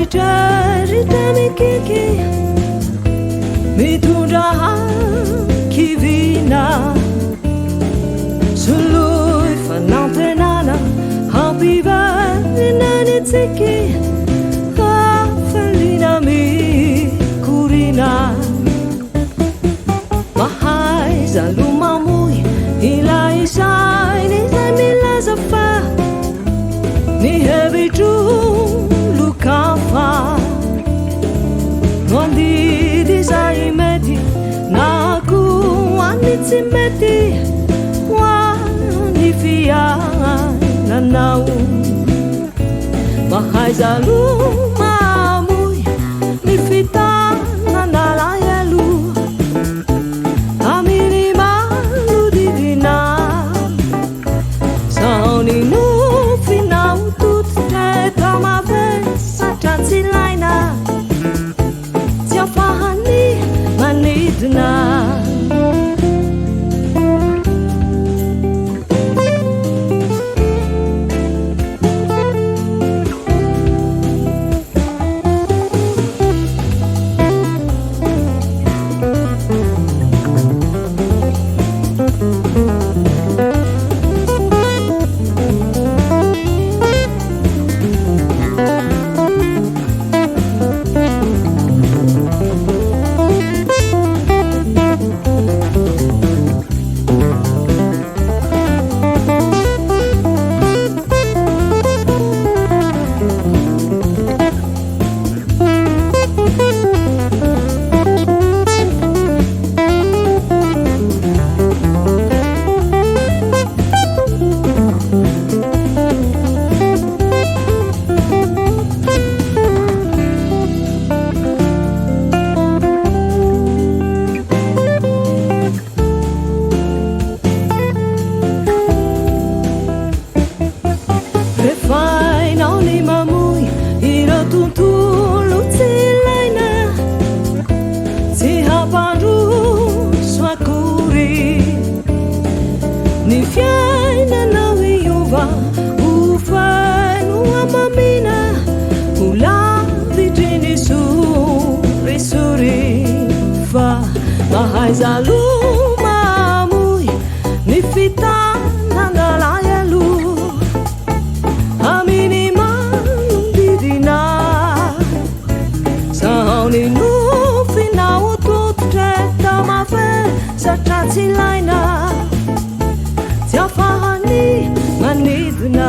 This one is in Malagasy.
me kiki me tunda kivina Sului fanantenana happy birthday tiki Felina mi kurina Mahai zaluma mui ilai sai ni mi lazafa ni heavy tu lukafa Wandi desai meti naku anitsi meti wani fia nanau Mahai zaluma mui ni fita nanala yalu Amini malu divina Sauni nu finau tut te tama vesa chansi laina Tia fahani manidna Ni fiaina na wiuva ufanu amamina ula vitini suri fa mahai zaluma mui ni fitana ngala yalu amini manung didina sauni nu finau tut treta ma fe sa trazi laina Tia fahani manidna